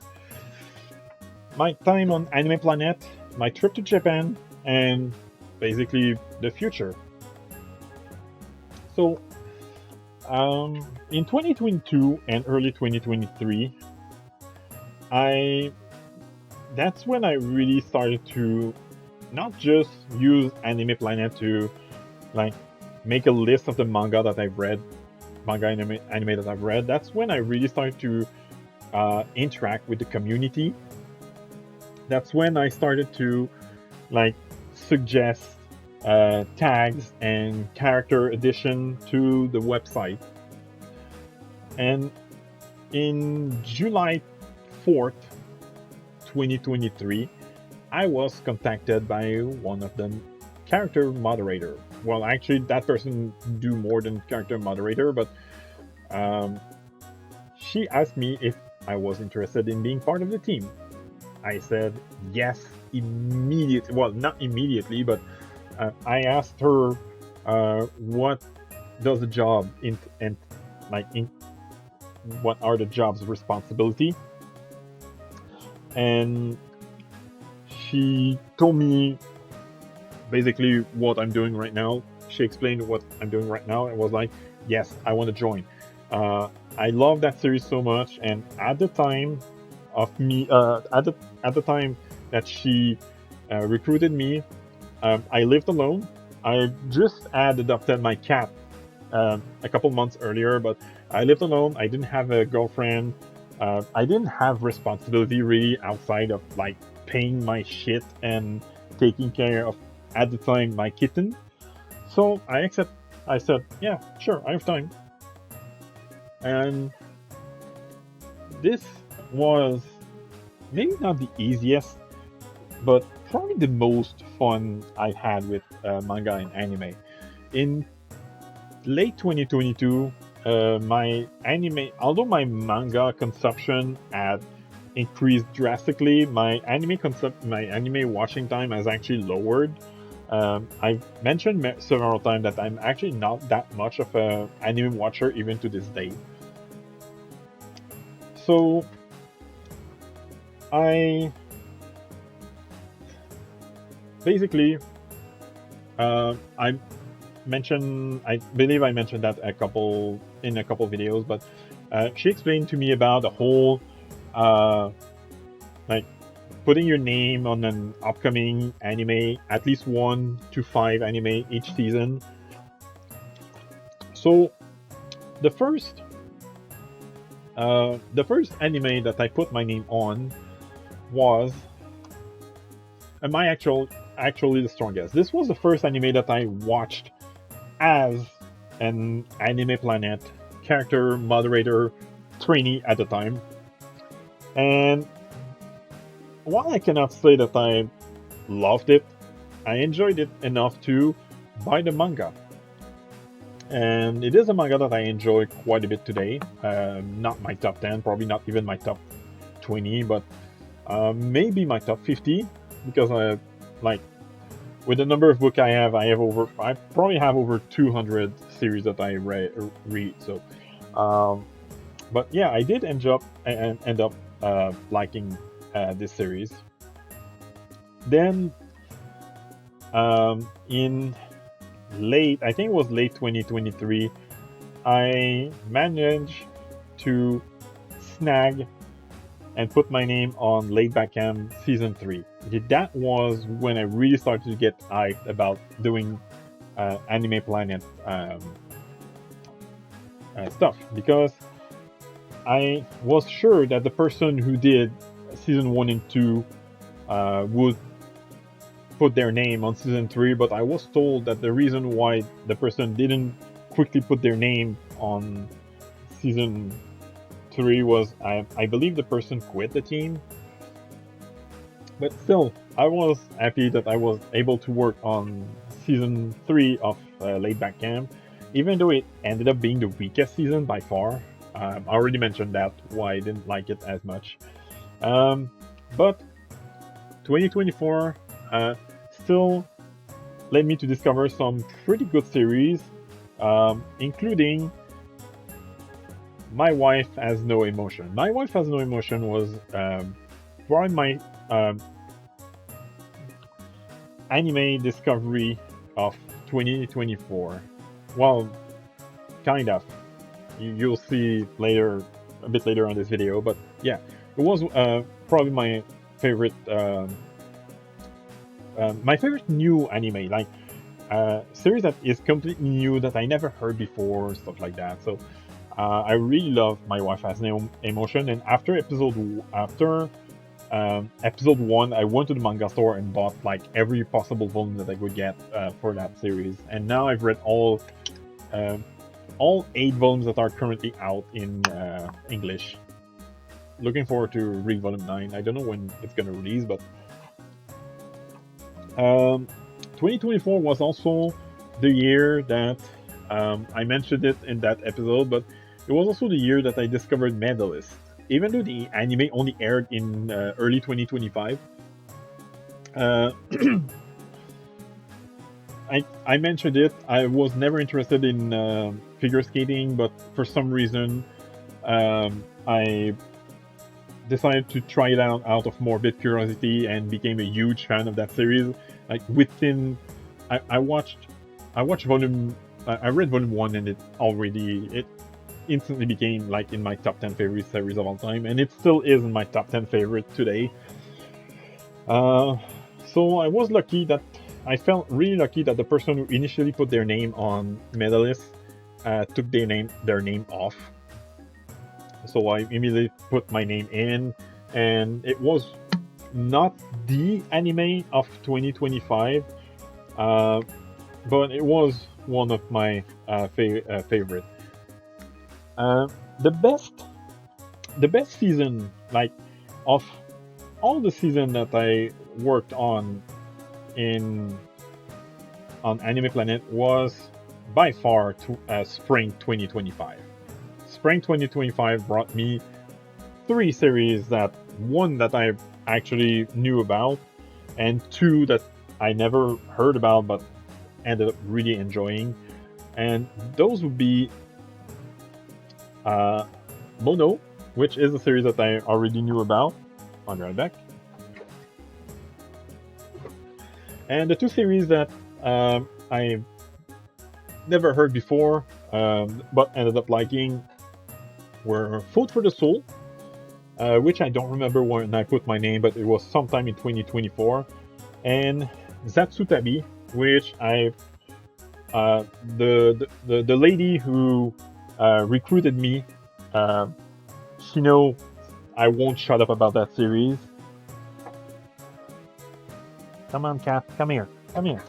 My time on Anime Planet, my trip to Japan, and basically the future. So, in 2022 and early 2023, that's when I really started to not just use Anime Planet to like make a list of the manga that I've read, manga anime that I've read. That's when I really started to interact with the community. That's when I started to like suggest tags and character addition to the website. And in July 4th, 2023, I was contacted by one of them character moderator. Well, actually, that person do more than character moderator, but she asked me if I was interested in being part of the team. I said yes, immediately. Well, not immediately, but I asked her what does the job in like in what are the job's responsibility, and she told me basically what I'm doing right now. She explained what I'm doing right now and was like, "Yes, I want to join." Uh, I love that series so much, and at the time of me, at the time that she recruited me, I lived alone. I just had adopted my cat a couple months earlier, but I lived alone. I didn't have a girlfriend. I didn't have responsibility really outside of like paying my shit and taking care of, at the time, my kitten. So I said, yeah, sure, I have time. And this was maybe not the easiest, but probably the most fun I've had with manga and anime. In late 2022, my anime, although my manga consumption had increased drastically, my anime watching time has actually lowered. I've mentioned several times that I'm actually not that much of a anime watcher even to this day. So I basically I I believe I mentioned that a couple videos, but she explained to me about the whole uh, like putting your name on an upcoming anime, at least 1 to 5 anime each season. So the first the first anime that I put my name on was my actually the strongest. This was the first anime that I watched as an Anime Planet character, moderator, trainee at the time. And while I cannot say that I loved it, I enjoyed it enough to buy the manga. And it is a manga that I enjoy quite a bit today. Not my top 10, probably not even my top 20, but maybe my top 50, because like with the number of book I probably have over 200 series that I read. So, but yeah, I did end up liking this series. Then, in I think it was late 2023, I managed to snag and put my name on Laid Back Cam Season 3. That was when I really started to get hyped about doing Anime Planet stuff, because I was sure that the person who did Season 1 and 2 would put their name on Season 3, but I was told that the reason why the person didn't quickly put their name on Season 3 was I believe the person quit the team. But still, I was happy that I was able to work on Season 3 of Laid Back Camp, even though it ended up being the weakest season by far. I already mentioned that, why I didn't like it as much. But 2024 still led me to discover some pretty good series, including My Wife Has No Emotion. My Wife Has No Emotion was probably my anime discovery of 2024. Well, kind of. You'll see later, a bit later on this video, but yeah, it was probably my favorite new anime, like series that is completely new that I never heard before, stuff like that. So I really love My Wife Has No Emotion, and after episode 1, I went to the manga store and bought like every possible volume that I could get for that series. And now I've read all 8 volumes that are currently out in English. Looking forward to read volume 9. I don't know when it's gonna release, but 2024 was also the year that I mentioned it in that episode, but it was also the year that I discovered Medalist. Even though the anime only aired in early 2025, Uh, I mentioned it. I was never interested in figure skating, but for some reason, I decided to try it out of morbid curiosity and became a huge fan of that series. Like within, I watched, volume, I read volume one, and it instantly became like in my top 10 favorite series of all time, and it still is in my top 10 favorite today. Uh, so I was lucky that I felt really lucky that the person who initially put their name on medalists took their name off. So I immediately put my name in, and it was not the anime of 2025, uh, but it was one of my favorite. Uh, the best, the best season, like of all the season that I worked in on Anime Planet, was by far Spring 2025. Spring 2025 brought me three series, that one that I actually knew about, and two that I never heard about but ended up really enjoying. And those would be uh, Mono, which is a series that I already knew about. On right back. And the two series that I never heard before, but ended up liking, were Food for the Soul, which I don't remember when I put my name, but it was sometime in 2024, and Zatsutabi, which uh, the lady who recruited me, uh, she know I won't shut up about that series. Come on, cat, come here, come here.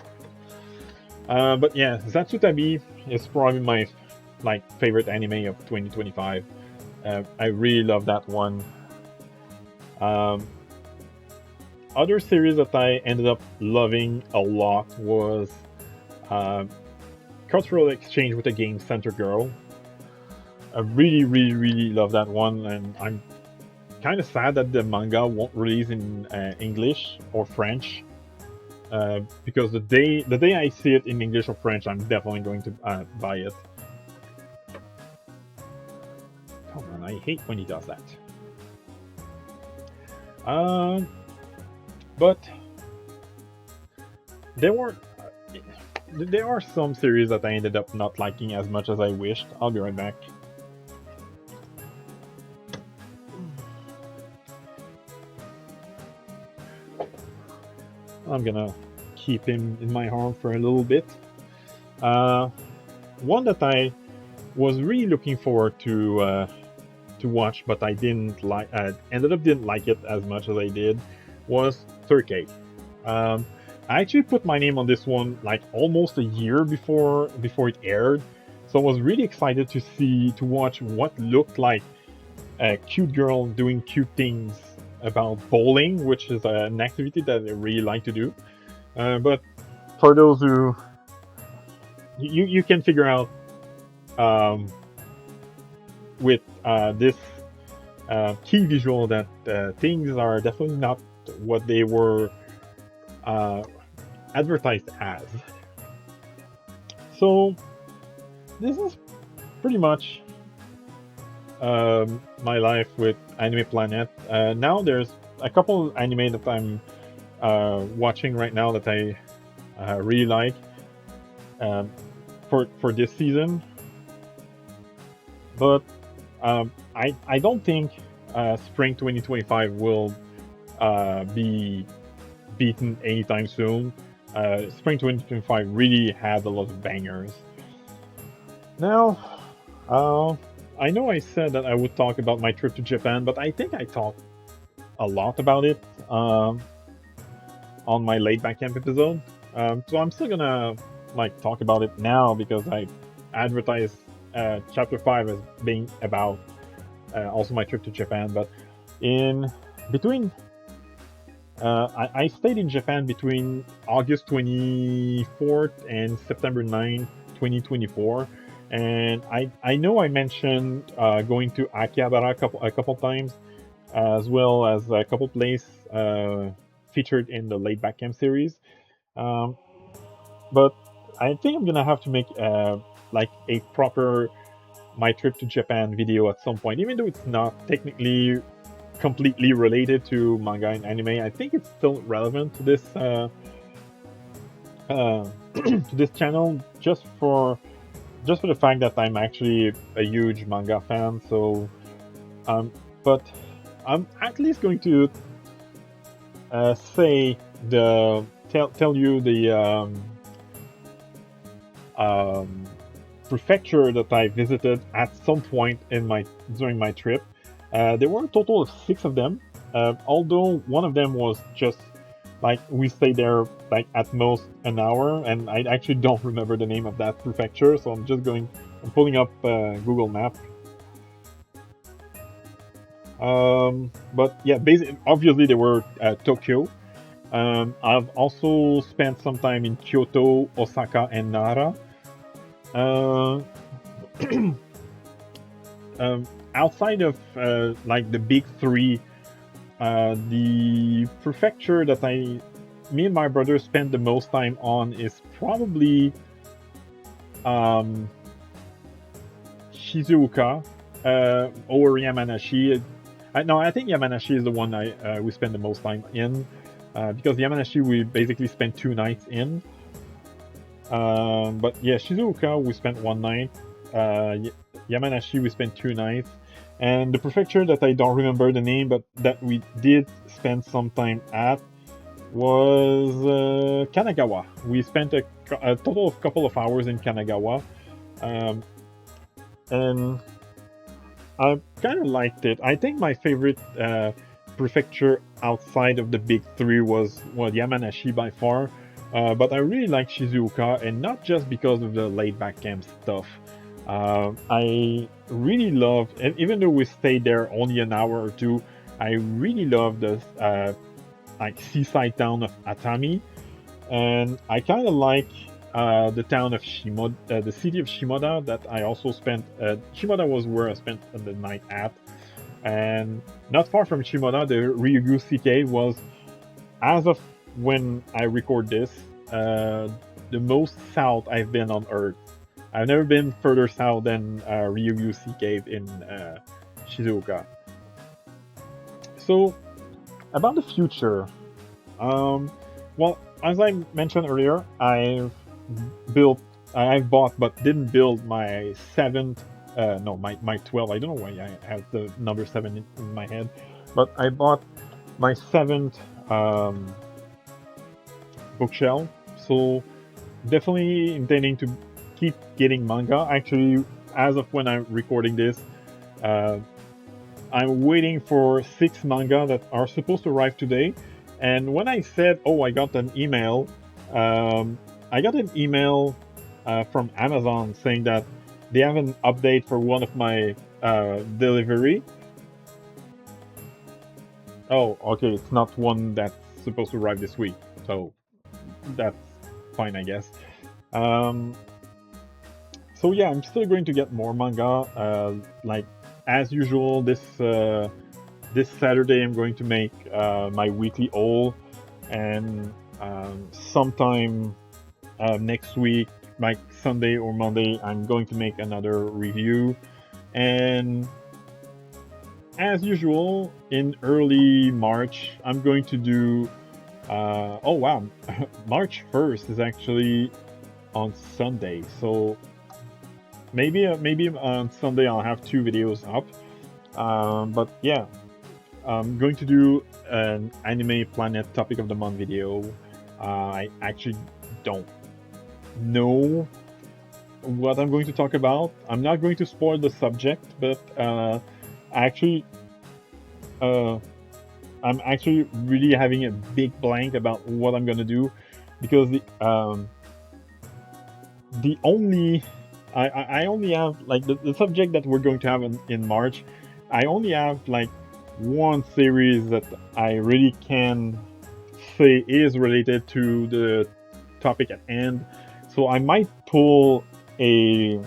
But yeah, Zatsutabi is probably my favorite anime of 2025. I really love that one. Um, Other series that I ended up loving a lot was uh, Cultural Exchange with a Game Center Girl. I really, really, really love that one, and I'm kind of sad that the manga won't release in English or French. Because the day I see it in English or French, I'm definitely going to buy it. Come on, I hate when he does that. Uh, but there were there are some series that I ended up not liking as much as I wished. I'll be right back. I'm gonna keep him in my arm for a little bit. Uh, One that I was really looking forward to watch, but I didn't like. Ended up didn't like it as much as I did, was 30K. Um, I actually put my name on this one like almost a year before it aired, so I was really excited to watch what looked like a cute girl doing cute things about bowling, which is an activity that I really like to do. But for those who you can figure out um, with this key visual that things are definitely not what they were uh, advertised as. So this is pretty much my life with Anime Planet. Now there's a couple of anime that I'm watching right now that I really like um, for this season, but I don't think Spring 2025 will be beaten anytime soon. Spring 2025 really had a lot of bangers. Now, uh, I know I said that I would talk about my trip to Japan, but I think I talked a lot about it on my laid back camp episode. So I'm still gonna talk about it now because I advertised chapter 5 as being about also my trip to Japan. But in between, I stayed in Japan between August 24th and September 9th, 2024. And I know I mentioned going to Akihabara a couple times, as well as a couple places featured in the Laid Back Camp series. Um, but I think I'm gonna have to make like a proper my trip to Japan video at some point, even though it's not technically completely related to manga and anime. I think it's still relevant to this to this channel just for the fact that I'm actually a huge manga fan. So, um, but I'm at least going to say tell you the um, prefecture that I visited at some point in my during my trip. There were a total of 6 of them. Although one of them was just like we stayed there like at most an hour, and I actually don't remember the name of that prefecture. So I'm pulling up Google Map. But yeah, basically, obviously they were Tokyo. I've also spent some time in Kyoto, Osaka, and Nara. Uh, Outside of like the big three, the prefecture that me and my brother spent the most time on is probably um, Shizuoka or Yamanashi. No, I think Yamanashi is the one we spend the most time in because Yamanashi we basically spent 2 nights in. But yeah, Shizuoka we spent 1 night. Yamanashi we spent 2 nights, and the prefecture that I don't remember the name, but that we did spend some time at was Kanagawa. We spent a total of couple of hours in Kanagawa, um, and I kind of liked it. I think my favorite prefecture outside of the big three was Yamanashi by far. But I really like Shizuoka, and not just because of the laid back camp stuff. I really loved, and even though we stayed there only an hour or two, I really loved the like seaside town of Atami, and I kind of like the town of Shimoda, the city of Shimoda that I also spent. Shimoda was where I spent the night at, and not far from Shimoda, the Ryugu Cave was, as of when I record this, the most south I've been on Earth. I've never been further south than Ryugu Sea Cave in Shizuoka. So, about the future, um, well, as I mentioned earlier, I've bought but didn't build my 7th, no, my 12. I don't know why I have the number 7 in my head, but I bought my 7th bookshelf. So definitely intending to keep getting manga. Actually, as of when I'm recording this, uh, I'm waiting for 6 manga that are supposed to arrive today. And when I said, "Oh, I got an email," I got an email from Amazon saying that they have an update for one of my delivery. Oh, okay, it's not one that's supposed to arrive this week, so that's fine, I guess. Um, so yeah, I'm still going to get more manga. Like as usual, this Saturday I'm going to make my weekly haul, and sometime next week, like Sunday or Monday, I'm going to make another review. And as usual, in early March, I'm going to do. Oh wow, March 1st is actually on Sunday, so maybe on Sunday I'll have 2 videos up. But yeah, I'm going to do an Anime Planet Topic of the Month video. I actually don't know what I'm going to talk about. I'm not going to spoil the subject, but actually, uh, I'm actually really having a big blank about what I'm gonna do, because the only I only have like the subject that we're going to have in March. I only have like one series that I really can say is related to the topic at hand. So I might pull a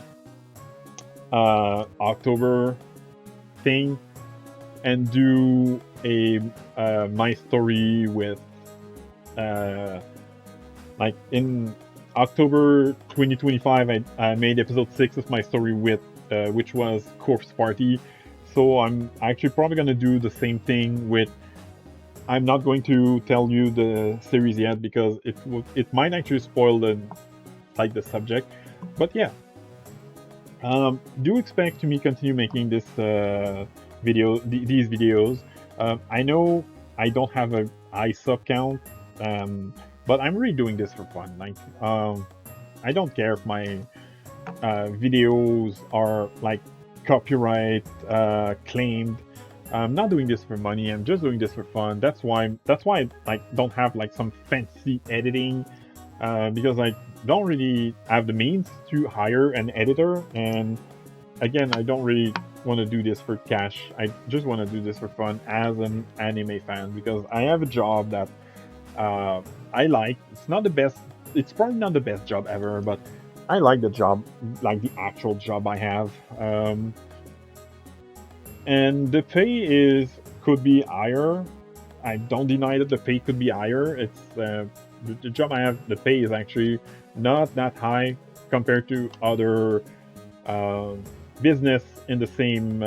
October thing and do a my story with like in October 2025, I made episode 6 of my story with which was Corpse Party. So I'm actually probably gonna do the same thing with. I'm not going to tell you the series yet because it might actually spoil the subject. But yeah, do expect to me continue making this these videos. I know I don't have a high sub count, um, but I'm really doing this for fun. Like, I don't care if my videos are like copyright claimed. I'm not doing this for money. I'm just doing this for fun. That's why I like don't have like some fancy editing because I don't really have the means to hire an editor. And again, I don't really want to do this for cash. I just want to do this for fun as an anime fan because I have a job that uh, I like. It's not the best. It's probably not the best job ever, but I like the job, like the actual job I have. And the pay is could be higher. I don't deny that the pay could be higher. It's the job I have. The pay is actually not that high compared to other uh, business in the same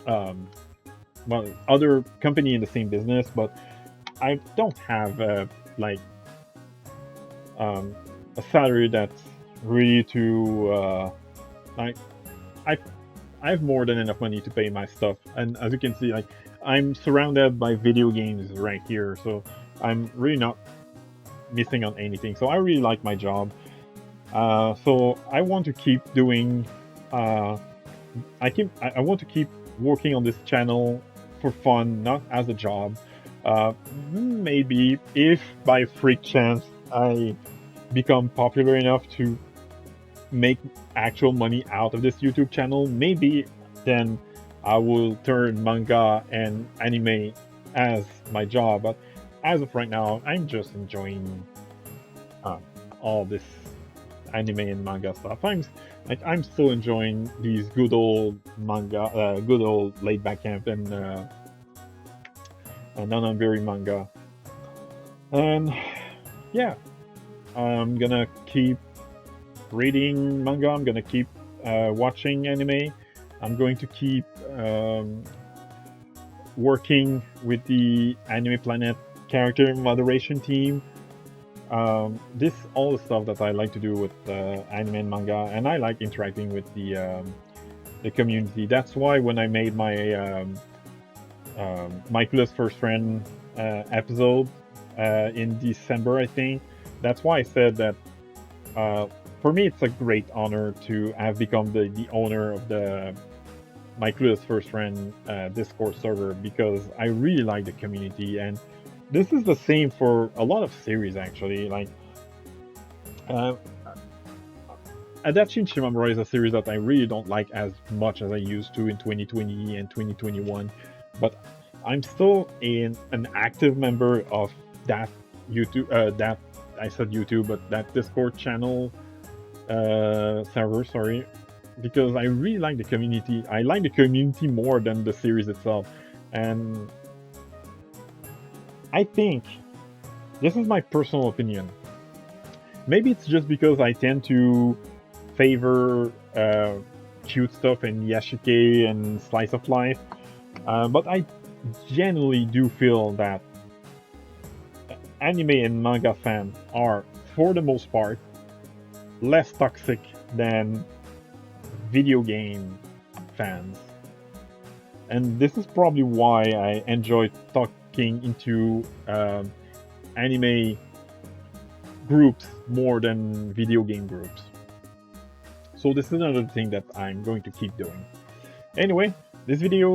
um, well, other company in the same business. But I don't have like um, a salary that's really to like I I have more than enough money to pay my stuff, and as you can see, like I'm surrounded by video games right here, so I'm really not missing on anything. So I really like my job. So I want to keep doing. Uh, I want to keep working on this channel for fun, not as a job. Uh, Maybe if by freak chance I become popular enough to make actual money out of this YouTube channel, maybe then I will turn manga and anime as my job. But as of right now, I'm just enjoying um, all this anime and manga stuff. I'm still enjoying these good old manga, good old laid back camp and non-very manga. And yeah, I'm gonna keep reading manga. I'm gonna keep watching anime. I'm going to keep working with the Anime Planet character moderation team. This all the stuff that I like to do with anime and manga, and I like interacting with the community. That's why when I made my my coolest first friend episode in December, I think that's why I said that for me, it's a great honor to have become the owner of the My Clueless First Friend Discord server because I really like the community, and this is the same for a lot of series actually. Like uh, Adachi Shimamura is a series that I really don't like as much as I used to in 2020 and 2021, but I'm still an active member of that YouTube that I said YouTube, but that Discord channel server, sorry, because I really like the community. I like the community more than the series itself, and I think this is my personal opinion. Maybe it's just because I tend to favor cute stuff and yashike and slice of life, but I genuinely do feel that anime and manga fans are, for the most part, less toxic than video game fans. And this is probably why I enjoy talking into anime groups more than video game groups. So this is another thing that I'm going to keep doing. Anyway, this video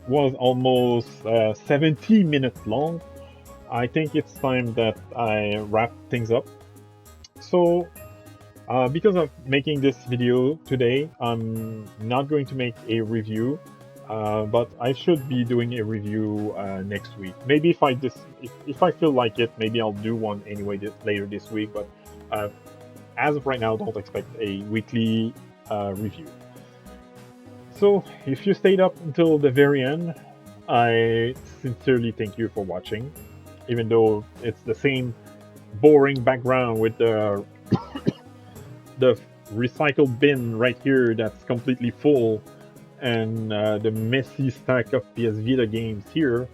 was almost 70 minutes long. I think it's time that I wrap things up. So because of making this video today, I'm not going to make a review, but I should be doing a review next week. Maybe if I feel like it, maybe I'll do one anyway later this week. But as of right now, don't expect a weekly review. So if you stayed up until the very end, I sincerely thank you for watching. even though it's the same boring background with the recycle bin right here that's completely full, and the messy stack of PS Vita games here.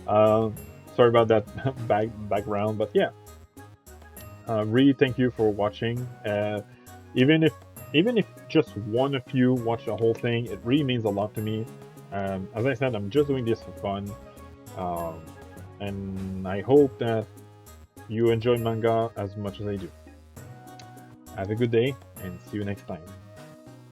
Uh, Sorry about that background, but yeah, really thank you for watching. Even if even if just one of you watch the whole thing, it really means a lot to me. As I said, I'm just doing this for fun, um, and I hope that you enjoy manga as much as I do. Have a good day, and see you next time.